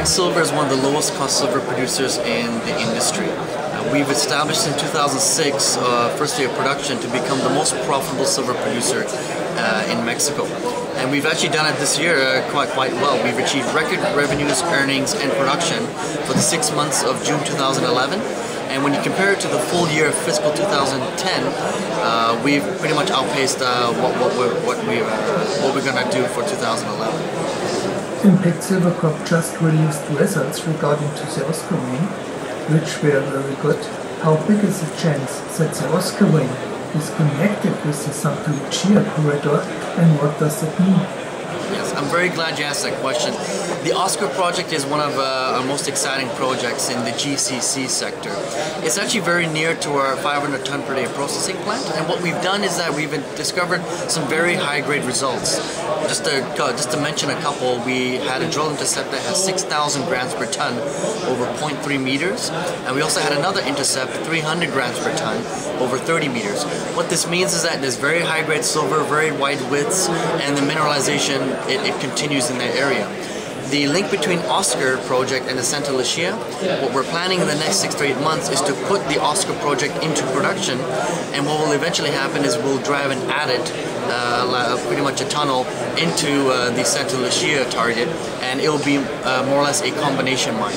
Impact Silver is one of the lowest cost silver producers in the industry. We've established in 2006, first year of production, to become the most profitable silver producer in Mexico. And we've actually done it this year quite well. We've achieved record revenues, earnings, and production for the 6 months of June 2011. And when you compare it to the full year of fiscal 2010, we've pretty much outpaced what we're going to do for 2011. Impact Silver Corp just released results regarding to the Oscar vein, which were very good. How big is the chance that the Oscar vein is connected with the Santa Lucia corridor, and what does it mean? Yes, I'm very glad you asked that question. The Oscar project is one of our most exciting projects in the GCC sector. It's actually very near to our 500 ton per day processing plant, and what we've done is that we've discovered some very high grade results. Just to mention a couple, we had a drill intercept that has 6,000 grams per ton over 0.3 meters, and we also had another intercept 300 grams per ton over 30 meters. What this means is that there's very high grade silver, very wide widths, and the mineralization it continues in that area. The link between Oscar project and the Santa Lucia, what we're planning in the next 6 to 8 months is to put the Oscar project into production, and what will eventually happen is we'll drive an adit, pretty much a tunnel, into the Santa Lucia target, and it will be more or less a combination mine.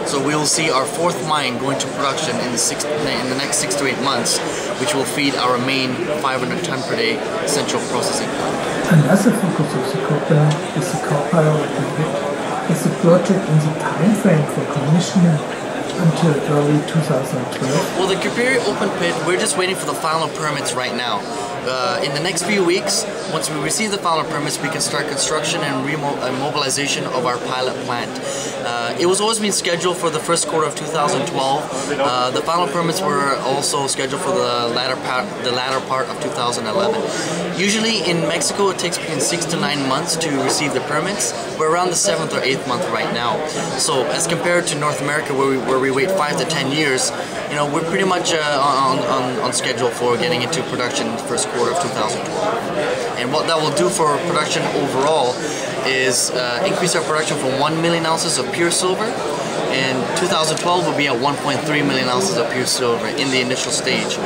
So we will see our 4th mine going to production in the next 6 to 8 months, which will feed our main 500 ton per day central processing plant. Another focus of the company is the copper ore. Is the project in the time frame for commissioning until early 2012? Well, the Kapiri open pit, we're just waiting for the final permits right now. In the next few weeks, once we receive the final permits, we can start construction and mobilization of our pilot plant. It was always been scheduled for the first quarter of 2012. The final permits were also scheduled for the latter part of 2011. Usually in Mexico, it takes between 6 to 9 months to receive the permits. We're around the 7th or 8th month right now. So as compared to North America, where we wait 5 to 10 years, we're pretty much on schedule for getting into production in the first quarter of 2012. And what that will do for production overall is increase our production from 1 million ounces of pure silver. In 2012, we'll be at 1.3 million ounces of pure silver in the initial stage.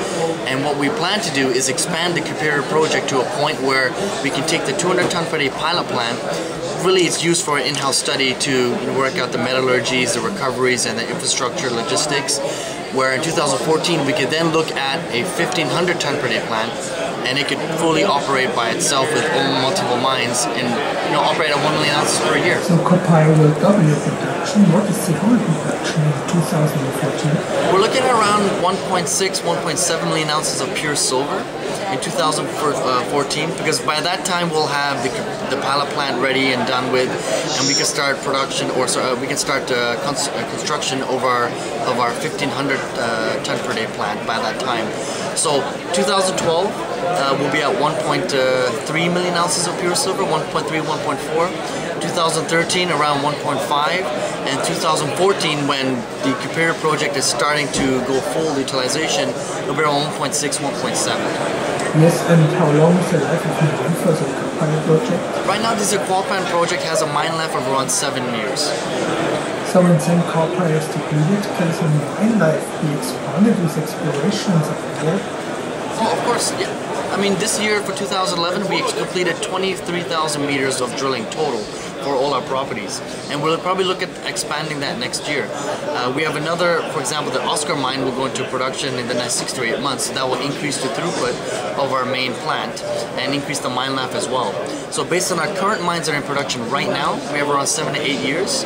And what we plan to do is expand the Kapiri project to a point where we can take the 200 ton per day pilot plant. Really, it's used for an in-house study to work out the metallurgies, the recoveries, and the infrastructure logistics. Where in 2014, we could then look at a 1,500 ton per day plant, and it could fully operate by itself with multiple mines and operate at 1 million ounces per year. So Kapiri will double your production. What is the whole production in 2014? We're looking at around 1.6, 1.7 million ounces of pure silver in 2014, because by that time we'll have the pilot plant ready and done with, and we can start production, or we can start construction of our 1,500 ton per day plant by that time. So 2012 we'll be at 1.3 million ounces of pure silver, 1.3, 1.4. 2013 around 1.5, and 2014, when the Kapiri project is starting to go full utilization, it'll be around 1.6, 1.7. Yes, and how long is the life of mine for the Kapiri project? Right now, this Aquapan project has a mine life of around 7 years. So when then Kapiri is depleted, can the mine life be expanded with exploration in the field? Oh, of course, yeah. I mean, this year for 2011, we completed 23,000 meters of drilling total for all our properties, and we'll probably look at expanding that next year. We have another, for example, the Oscar mine will go into production in the next 6 to 8 months. That will increase the throughput of our main plant and increase the mine life as well. So based on our current mines that are in production right now, we have around 7 to 8 years.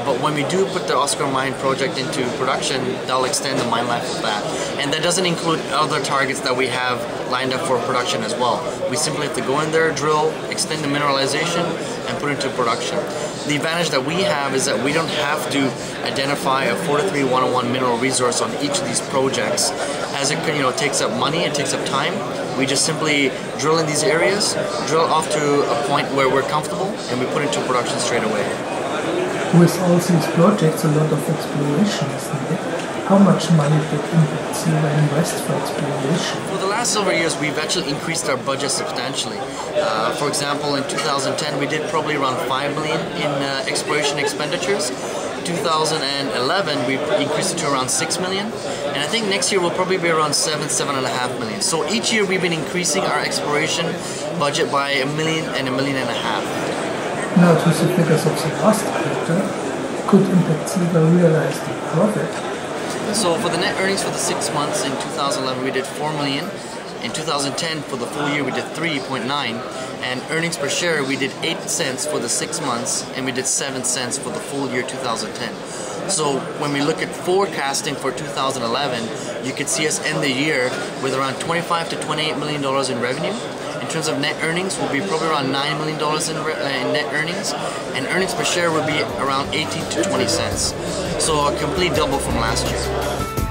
But when we do put the Oscar mine project into production, that'll extend the mine life of that. And that doesn't include other targets that we have lined up for production as well. We simply have to go in there, drill, extend the mineralization, and put it into production. The advantage that we have is that we don't have to identify a 43101 mineral resource on each of these projects, as it takes up money, it takes up time. We just simply drill in these areas, drill off to a point where we're comfortable, and we put it into production straight away. With all these projects, a lot of exploration is needed. How much money did Impact Silver invest for exploration? For the last several years, we've actually increased our budget substantially. For example, in 2010, we did probably around 5 million in exploration expenditures. 2011, we increased it to around 6 million. And I think next year will probably be around 7.5 million. So each year we've been increasing our exploration budget by $1 million and $1.5 million. Now to the figures of the last quarter, could Impact Silver realize the profit? So for the net earnings for the 6 months in 2011, we did 4 million. In 2010, for the full year, we did 3.9. And earnings per share, we did 8 cents for the 6 months, and we did 7 cents for the full year 2010. So when we look at forecasting for 2011, you could see us end the year with around $25 to $28 million in revenue. In terms of net earnings, we'll be probably around $9 million in net earnings, and earnings per share will be around 18 to 20 cents. So a complete double from last year.